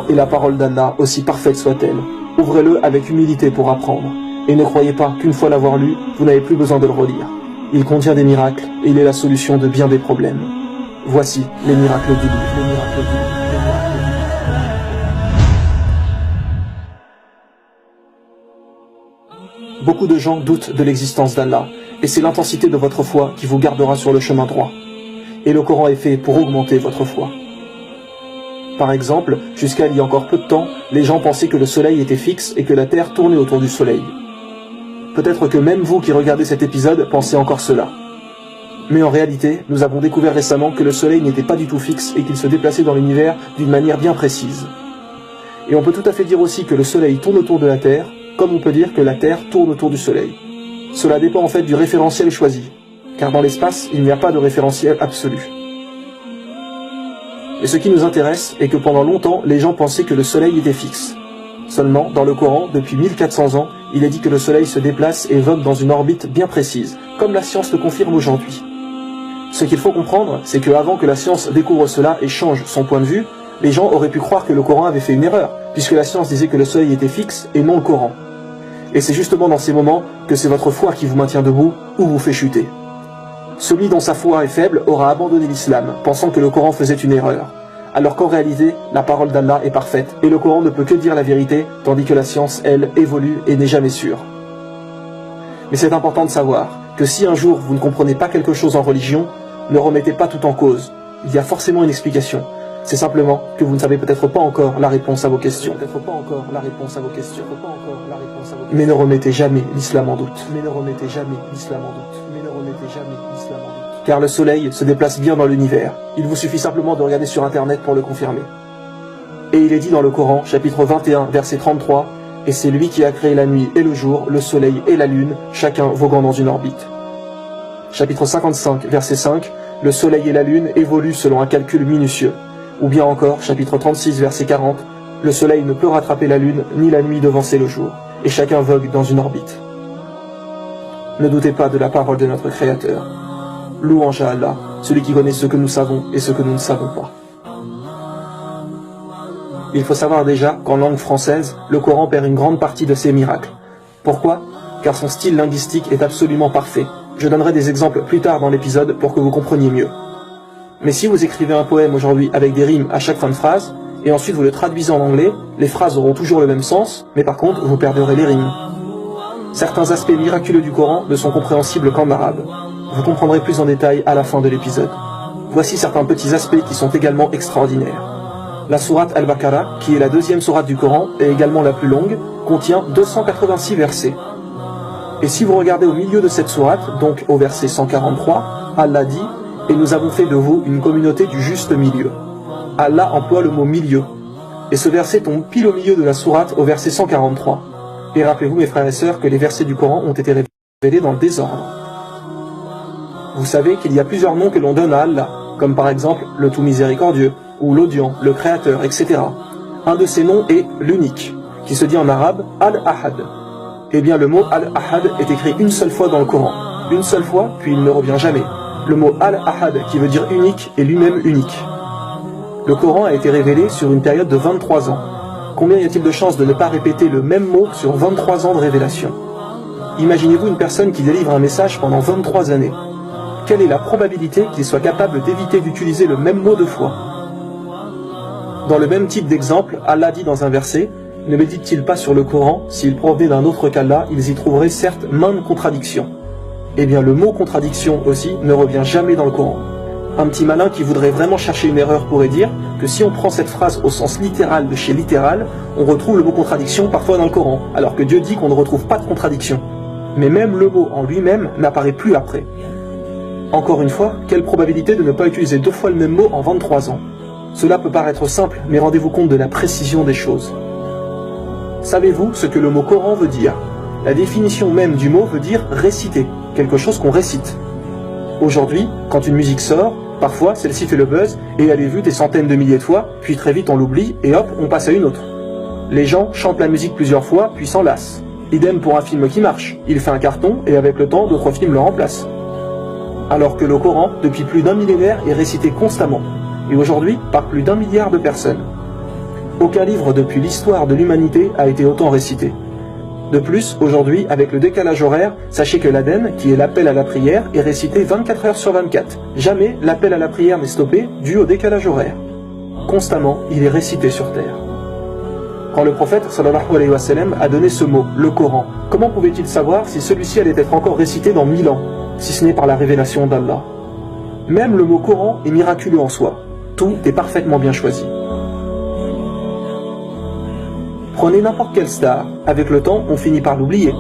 est la parole d'Allah, aussi parfaite soit-elle. Ouvrez-le avec humilité pour apprendre. Et ne croyez pas qu'une fois l'avoir lu, vous n'avez plus besoin de le relire. Il contient des miracles et il est la solution de bien des problèmes. Voici les miracles du livre. Beaucoup de gens doutent de l'existence d'Allah, et c'est l'intensité de votre foi qui vous gardera sur le chemin droit. Et le Coran est fait pour augmenter votre foi. Par exemple, jusqu'à il y a encore peu de temps, les gens pensaient que le soleil était fixe et que la terre tournait autour du soleil. Peut-être que même vous qui regardez cet épisode pensez encore cela. Mais en réalité, nous avons découvert récemment que le soleil n'était pas du tout fixe et qu'il se déplaçait dans l'univers d'une manière bien précise. Et on peut tout à fait dire aussi que le soleil tourne autour de la terre, comme on peut dire que la terre tourne autour du soleil. Cela dépend en fait du référentiel choisi, car dans l'espace, il n'y a pas de référentiel absolu. Et ce qui nous intéresse est que pendant longtemps, les gens pensaient que le soleil était fixe. Seulement, dans le Coran, depuis 1400 ans, il est dit que le soleil se déplace et vogue dans une orbite bien précise, comme la science le confirme aujourd'hui. Ce qu'il faut comprendre, c'est qu'avant que la science découvre cela et change son point de vue, les gens auraient pu croire que le Coran avait fait une erreur, puisque la science disait que le soleil était fixe et non le Coran. Et c'est justement dans ces moments que c'est votre foi qui vous maintient debout ou vous fait chuter. Celui dont sa foi est faible aura abandonné l'islam, pensant que le Coran faisait une erreur. Alors qu'en réalité, la parole d'Allah est parfaite, et le Coran ne peut que dire la vérité, tandis que la science, elle, évolue et n'est jamais sûre. Mais c'est important de savoir que si un jour vous ne comprenez pas quelque chose en religion, ne remettez pas tout en cause. Il y a forcément une explication. C'est simplement que vous ne savez peut-être pas encore la réponse à vos questions. Mais ne remettez jamais l'islam en doute. Car le soleil se déplace bien dans l'univers. Il vous suffit simplement de regarder sur internet pour le confirmer. Et il est dit dans le Coran, chapitre 21, verset 33, « Et c'est lui qui a créé la nuit et le jour, le soleil et la lune, chacun voguant dans une orbite. » Chapitre 55, verset 5, « Le soleil et la lune évoluent selon un calcul minutieux. » Ou bien encore, chapitre 36, verset 40, « Le soleil ne peut rattraper la lune, ni la nuit devancer le jour, et chacun vogue dans une orbite. » Ne doutez pas de la parole de notre Créateur. Louange à Allah, celui qui connaît ce que nous savons et ce que nous ne savons pas. Il faut savoir déjà qu'en langue française, le Coran perd une grande partie de ses miracles. Pourquoi? Car son style linguistique est absolument parfait. Je donnerai des exemples plus tard dans l'épisode pour que vous compreniez mieux. Mais si vous écrivez un poème aujourd'hui avec des rimes à chaque fin de phrase, et ensuite vous le traduisez en anglais, les phrases auront toujours le même sens, mais par contre vous perdrez les rimes. Certains aspects miraculeux du Coran ne sont compréhensibles qu'en arabe. Vous comprendrez plus en détail à la fin de l'épisode. Voici certains petits aspects qui sont également extraordinaires. La sourate Al-Baqarah, qui est la deuxième sourate du Coran et également la plus longue, contient 286 versets. Et si vous regardez au milieu de cette sourate, donc au verset 143, Allah dit « Et nous avons fait de vous une communauté du juste milieu ». Allah emploie le mot « milieu ». Et ce verset tombe pile au milieu de la sourate au verset 143. Et rappelez-vous mes frères et sœurs que les versets du Coran ont été révélés dans le désordre. Vous savez qu'il y a plusieurs noms que l'on donne à Allah, comme par exemple le tout miséricordieux, ou l'audient, le créateur, etc. Un de ces noms est l'unique, qui se dit en arabe Al-Ahad. Eh bien le mot Al-Ahad est écrit une seule fois dans le Coran. Une seule fois, puis il ne revient jamais. Le mot Al-Ahad, qui veut dire unique, est lui-même unique. Le Coran a été révélé sur une période de 23 ans. Combien y a-t-il de chances de ne pas répéter le même mot sur 23 ans de révélation? Imaginez-vous une personne qui délivre un message pendant 23 années. Quelle est la probabilité qu'il soit capable d'éviter d'utiliser le même mot deux fois? Dans le même type d'exemple, Allah dit dans un verset, « Ne médite-t-il pas sur le Coran, s'il provenait d'un autre qu'Allah, ils y trouveraient certes maintes contradictions. » Eh bien le mot contradiction aussi ne revient jamais dans le Coran. Un petit malin qui voudrait vraiment chercher une erreur pourrait dire que si on prend cette phrase au sens littéral de chez littéral, on retrouve le mot contradiction parfois dans le Coran, alors que Dieu dit qu'on ne retrouve pas de contradiction. Mais même le mot en lui-même n'apparaît plus après. Encore une fois, quelle probabilité de ne pas utiliser deux fois le même mot en 23 ans? Cela peut paraître simple, mais rendez-vous compte de la précision des choses. Savez-vous ce que le mot Coran veut dire? La définition même du mot veut dire réciter, quelque chose qu'on récite. Aujourd'hui, quand une musique sort, parfois celle-ci fait le buzz et elle est vue des centaines de milliers de fois, puis très vite on l'oublie et hop, on passe à une autre. Les gens chantent la musique plusieurs fois, puis s'en lassent. Idem pour un film qui marche, il fait un carton et avec le temps d'autres films le remplacent. Alors que le Coran, depuis plus d'un millénaire, est récité constamment, et aujourd'hui par plus d'1 milliard de personnes. Aucun livre depuis l'histoire de l'humanité a été autant récité. De plus, aujourd'hui, avec le décalage horaire, sachez que l'Aden, qui est l'appel à la prière, est récité 24 heures sur 24. Jamais l'appel à la prière n'est stoppé dû au décalage horaire. Constamment, il est récité sur terre. Quand le prophète sallallahu alayhi wa sallam a donné ce mot, le Coran, comment pouvait-il savoir si celui-ci allait être encore récité dans 1000 ans, si ce n'est par la révélation d'Allah? Même le mot Coran est miraculeux en soi. Tout est parfaitement bien choisi. Prenez n'importe quelle star, avec le temps, on finit par l'oublier.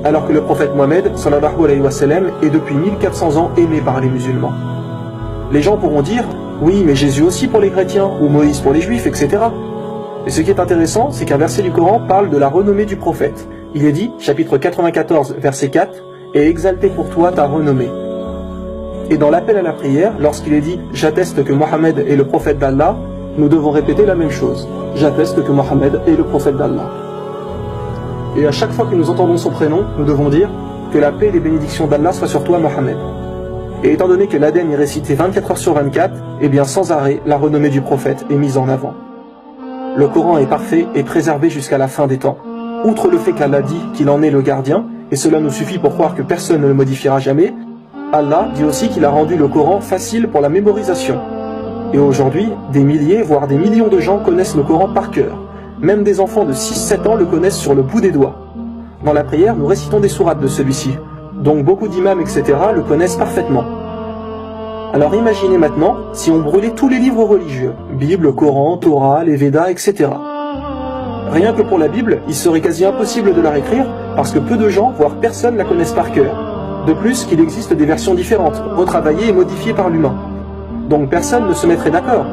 Alors que le prophète Mohammed, sallallahu alayhi wa sallam, est depuis 1400 ans aimé par les musulmans. Les gens pourront dire, oui, mais Jésus aussi pour les chrétiens, ou Moïse pour les juifs, etc. Et ce qui est intéressant, c'est qu'un verset du Coran parle de la renommée du prophète. Il est dit, chapitre 94, verset 4, « Et exalté pour toi ta renommée ». Et dans l'appel à la prière, lorsqu'il est dit « J'atteste que Mohammed est le prophète d'Allah », nous devons répéter la même chose. « J'atteste que Mohammed est le prophète d'Allah ». Et à chaque fois que nous entendons son prénom, nous devons dire « Que la paix et les bénédictions d'Allah soient sur toi, Mohammed ». Et étant donné que l'Aden est récité 24 heures sur 24, eh bien sans arrêt, la renommée du prophète est mise en avant. Le Coran est parfait et préservé jusqu'à la fin des temps. Outre le fait qu'Allah dit qu'il en est le gardien, et cela nous suffit pour croire que personne ne le modifiera jamais, Allah dit aussi qu'il a rendu le Coran facile pour la mémorisation. Et aujourd'hui, des milliers, voire des millions de gens connaissent le Coran par cœur. Même des enfants de 6-7 ans le connaissent sur le bout des doigts. Dans la prière, nous récitons des sourates de celui-ci. Donc beaucoup d'imams, etc. le connaissent parfaitement. Alors imaginez maintenant si on brûlait tous les livres religieux, Bible, Coran, Torah, les Védas, etc. Rien que pour la Bible, il serait quasi impossible de la réécrire parce que peu de gens, voire personne, la connaissent par cœur. De plus qu'il existe des versions différentes, retravaillées et modifiées par l'humain. Donc personne ne se mettrait d'accord.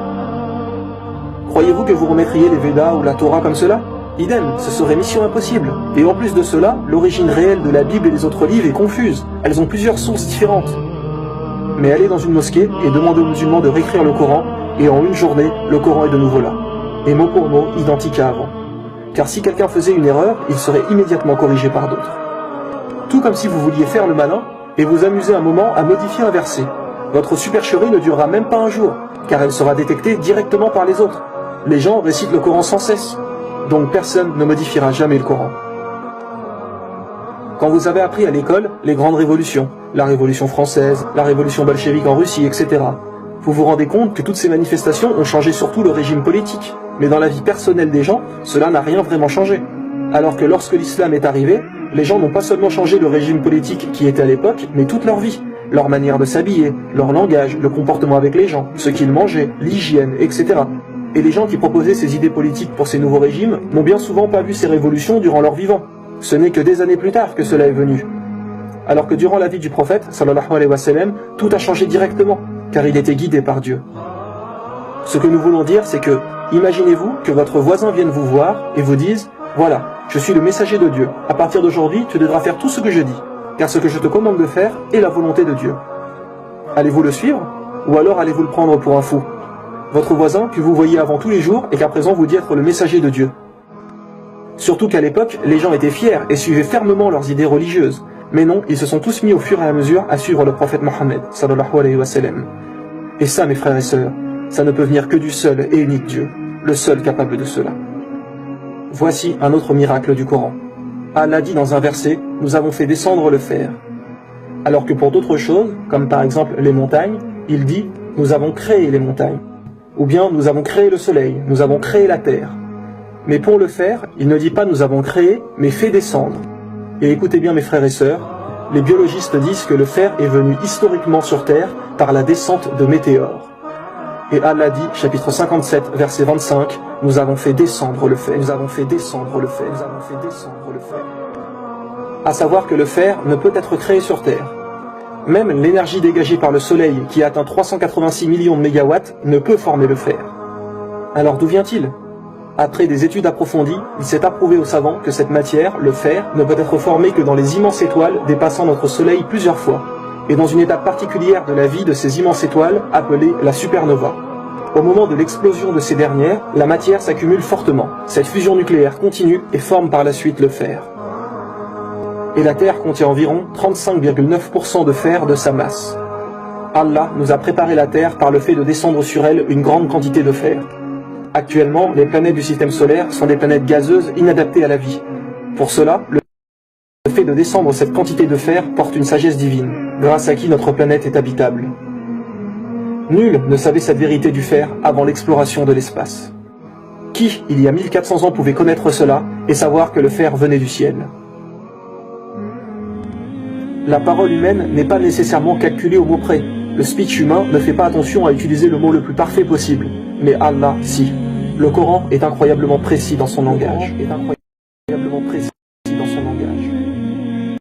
Croyez-vous que vous remettriez les Védas ou la Torah comme cela? Idem, ce serait mission impossible. Et en plus de cela, l'origine réelle de la Bible et des autres livres est confuse. Elles ont plusieurs sources différentes. Mais allez dans une mosquée et demandez aux musulmans de réécrire le Coran, et en une journée, le Coran est de nouveau là. Et mot pour mot, identique à avant. Car si quelqu'un faisait une erreur, il serait immédiatement corrigé par d'autres. Tout comme si vous vouliez faire le malin, et vous amuser un moment à modifier un verset. Votre supercherie ne durera même pas un jour, car elle sera détectée directement par les autres. Les gens récitent le Coran sans cesse. Donc personne ne modifiera jamais le Coran. Quand vous avez appris à l'école les grandes révolutions, la Révolution française, la Révolution bolchevique en Russie, etc., vous vous rendez compte que toutes ces manifestations ont changé surtout le régime politique. Mais dans la vie personnelle des gens, cela n'a rien vraiment changé. Alors que lorsque l'islam est arrivé, les gens n'ont pas seulement changé le régime politique qui était à l'époque, mais toute leur vie. Leur manière de s'habiller, leur langage, le comportement avec les gens, ce qu'ils mangeaient, l'hygiène, etc. Et les gens qui proposaient ces idées politiques pour ces nouveaux régimes n'ont bien souvent pas vu ces révolutions durant leur vivant. Ce n'est que des années plus tard que cela est venu. Alors que durant la vie du prophète, sallallahu alayhi wa sallam, tout a changé directement, car il était guidé par Dieu. Ce que nous voulons dire, c'est que, imaginez-vous que votre voisin vienne vous voir et vous dise « Voilà, je suis le messager de Dieu. À partir d'aujourd'hui, tu devras faire tout ce que je dis, car ce que je te commande de faire est la volonté de Dieu. » Allez-vous le suivre, ou alors allez-vous le prendre pour un fou? Votre voisin que vous voyez avant tous les jours et qu'à présent vous dit être le messager de Dieu. Surtout qu'à l'époque, les gens étaient fiers et suivaient fermement leurs idées religieuses. Mais non, ils se sont tous mis au fur et à mesure à suivre le prophète Mohammed, sallallahu alayhi wa sallam. Et ça, mes frères et sœurs, ça ne peut venir que du seul et unique Dieu, le seul capable de cela. Voici un autre miracle du Coran. Allah dit dans un verset, nous avons fait descendre le fer. Alors que pour d'autres choses, comme par exemple les montagnes, il dit, nous avons créé les montagnes. Ou bien nous avons créé le soleil, nous avons créé la terre. Mais pour le faire, il ne dit pas nous avons créé, mais fait descendre. Et écoutez bien mes frères et sœurs, les biologistes disent que le fer est venu historiquement sur Terre par la descente de météores. Et Allah dit, chapitre 57, verset 25, nous avons fait descendre le fer, nous avons fait descendre le fer, nous avons fait descendre le fer. À savoir que le fer ne peut être créé sur Terre. Même l'énergie dégagée par le soleil, qui atteint 386 millions de mégawatts, ne peut former le fer. Alors d'où vient-il? Après des études approfondies, il s'est approuvé aux savants que cette matière, le fer, ne peut être formée que dans les immenses étoiles dépassant notre soleil plusieurs fois, et dans une étape particulière de la vie de ces immenses étoiles, appelée la supernova. Au moment de l'explosion de ces dernières, la matière s'accumule fortement. Cette fusion nucléaire continue et forme par la suite le fer. Et la Terre contient environ 35,9% de fer de sa masse. Allah nous a préparé la Terre par le fait de descendre sur elle une grande quantité de fer. Actuellement, les planètes du système solaire sont des planètes gazeuses inadaptées à la vie. Pour cela, le fait de descendre cette quantité de fer porte une sagesse divine, grâce à qui notre planète est habitable. Nul ne savait cette vérité du fer avant l'exploration de l'espace. Qui, il y a 1400 ans, pouvait connaître cela et savoir que le fer venait du ciel? La parole humaine n'est pas nécessairement calculée au mot près. Le speech humain ne fait pas attention à utiliser le mot le plus parfait possible. Mais Allah, si. Le Coran est incroyablement précis dans son langage.